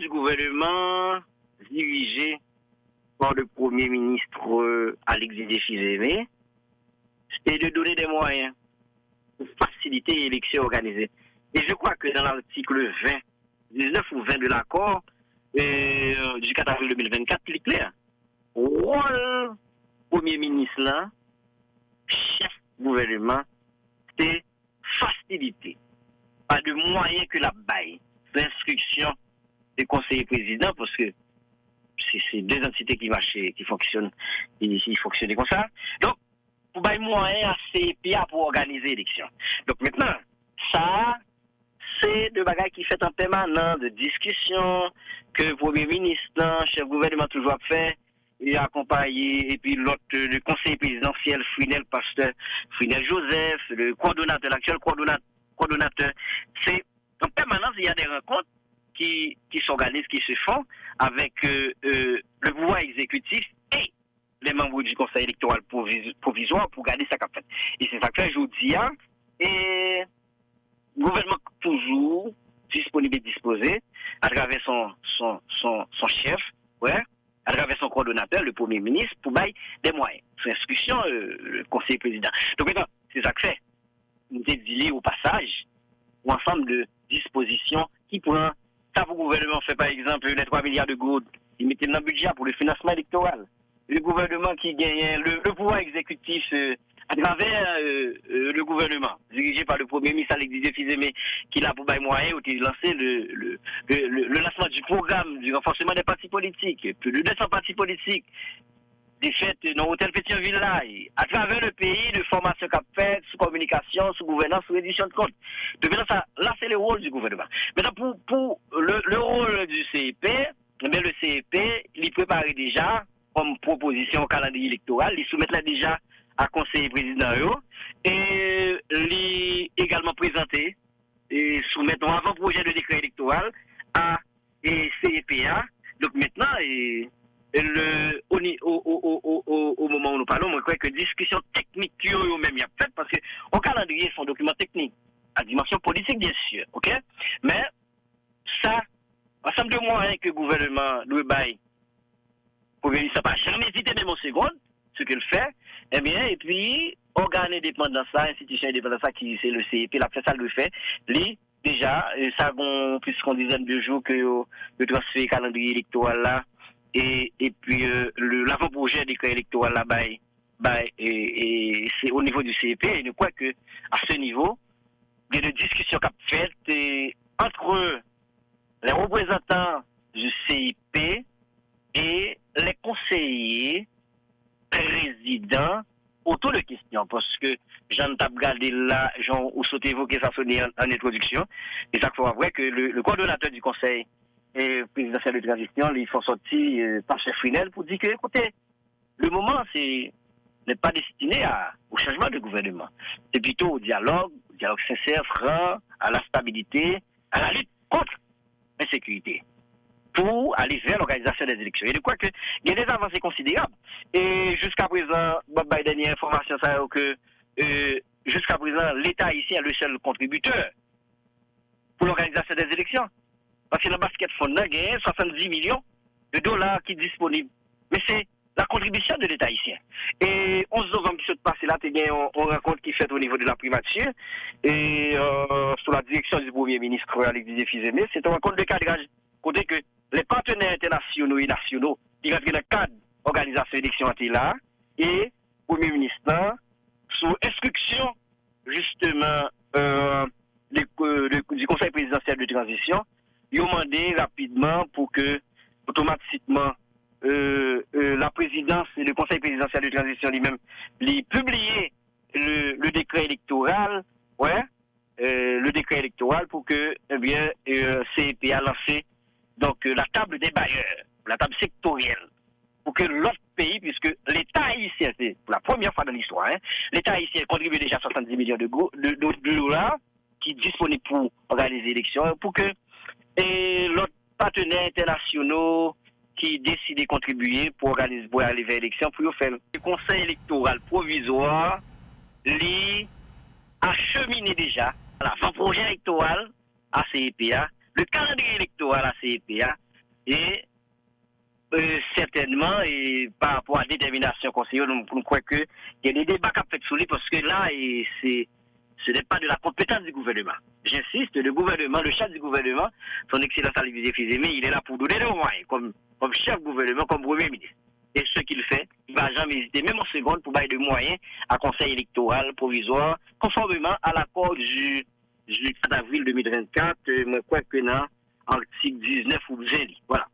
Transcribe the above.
du gouvernement dirigé par le Premier ministre Alexis Deschizemé, c'était de donner des moyens pour faciliter l'élection organisée. Et je crois que dans l'article 20, 19 ou 20 de l'accord du 4 avril 2024, il est clair. Rôle Premier ministre là, chef gouvernement, c'est faciliter. Pas de moyens que la baille, l'instruction des conseillers présidents, parce que c'est deux entités qui marchent, qui fonctionnent comme ça. Donc, pour bailler moyen à CPA pour organiser l'élection. Donc maintenant, ça, c'est de bagages qui fait en permanent, de discussion, que le Premier ministre, le chef gouvernement toujours fait, et accompagné, et puis l'autre, le conseiller présidentiel, Pasteur Frinel Joseph, le coordonnateur, l'actuel coordonnateur. C'est en permanence, il y a des rencontres qui s'organisent, qui se font avec le pouvoir exécutif et les membres du conseil électoral provisoire pour garder sa capacité. Et c'est ça que je vous dis, et le gouvernement toujours disponible et disposé à travers son chef, ouais, à travers son coordonnateur, le Premier ministre, pour bailler des moyens. Sous instruction, le conseiller président. Donc maintenant, c'est ça que fait. Nous dédiler au passage, ou ensemble de dispositions qui prend. Ça, le gouvernement fait par exemple les 3 milliards de gouttes, il mettait dans le budget pour le financement électoral. Le gouvernement qui gagne, le pouvoir exécutif à travers le gouvernement, dirigé par le Premier ministre Alexis Deschizemé, qui l'a pour bailler moyen, qui a lancé le lancement du programme du renforcement des partis politiques, plus de 200 partis politiques, des fêtes dans l'hôtel Pétionville là, à travers le pays, de formation qu'a fait, sous communication, sous gouvernance, sous édition de compte. Donc maintenant, là, c'est le rôle du gouvernement. Maintenant, pour le rôle du CEP, le CEP, il prépare déjà comme proposition au calendrier électoral, il soumet là déjà à conseiller président et il également présenté et soumettre un avant-projet de décret électoral à CEPA. Donc maintenant, au moment où nous parlons, je crois que discussion technique même y a fait parce que au calendrier sont documents techniques à dimension politique bien sûr, ok? Mais ça, ensemble de moyens que le gouvernement doit bailler pour que ça pas jamais hésiter même en seconde ce qu'il fait, eh bien et puis organe indépendant ça, institution indépendante ça qui c'est le CEP, la fait ça le fait, lui déjà ça gon plus qu'on dizaine de jours que le transfert calendrier électoral là. Et puis l'avant-projet décret électoral là-bas, et c'est au niveau du CEP, et je crois que à ce niveau, il y a des discussions qui sont faites entre les représentants du CEP et les conseillers présidents autour de questions, parce que j'en ai regardé là, Jean ou sauté évoqué ça en introduction, et ça faut avouer que le coordonnateur du conseil et présidentiel de transition, ils font sortir par chef Frinel pour dire que, écoutez, le moment n'est pas destiné au changement de gouvernement. C'est plutôt au dialogue sincère, franc, à la stabilité, à la lutte contre l'insécurité, pour aller vers l'organisation des élections. Et je crois qu'il y a des avancées considérables. Et jusqu'à présent, la dernière information, ça que jusqu'à présent, l'État ici est le seul contributeur pour l'organisation des élections. Parce que le basket fond, il y a 70 millions de dollars qui sont disponibles. Mais c'est la contribution de l'État haïtien. Et 11 novembre qui s'est passé là, il y a une rencontre qui est faite au niveau de la primature et sous la direction du Premier ministre Alexis Deschizemé. C'est une rencontre de cadrage. Côté que les partenaires internationaux et nationaux qui rentrent dans le cadre de l'organisation d'élection là et le Premier ministre, sous instruction justement du Conseil présidentiel de transition, ils ont demandé rapidement pour que, automatiquement, la présidence et le Conseil présidentiel de transition lui-même, les publier le décret électoral, le décret électoral pour que, eh bien, CEP a lancé donc la table des bailleurs, la table sectorielle, pour que l'autre pays, puisque l'État haïtien, c'est pour la première fois dans l'histoire, l'État haïtien contribue déjà 70 millions de dollars qui est disponible pour organiser l'élection, pour que et l'autre partenaires internationaux qui décident de contribuer pour aller vers l'élection, pour faire le conseil électoral provisoire, lui acheminer déjà l'avant-projet électoral à CEPA, le calendrier électoral à CEPA, Et certainement, et par rapport à la détermination conseillère, nous croyons qu'il y a des débats qui ont fait sur lui parce que là, ce n'est pas de la compétence du gouvernement. J'insiste, le gouvernement, le chef du gouvernement, son Excellence Alexis Fizeme, il est là pour donner des moyens, comme chef du gouvernement, comme premier ministre. Et ce qu'il fait, il ne va jamais hésiter, même en seconde, pour donner des moyens à conseil électoral provisoire, conformément à l'accord du 4 avril 2024, je crois que dans l'article 19 ou 20. Voilà.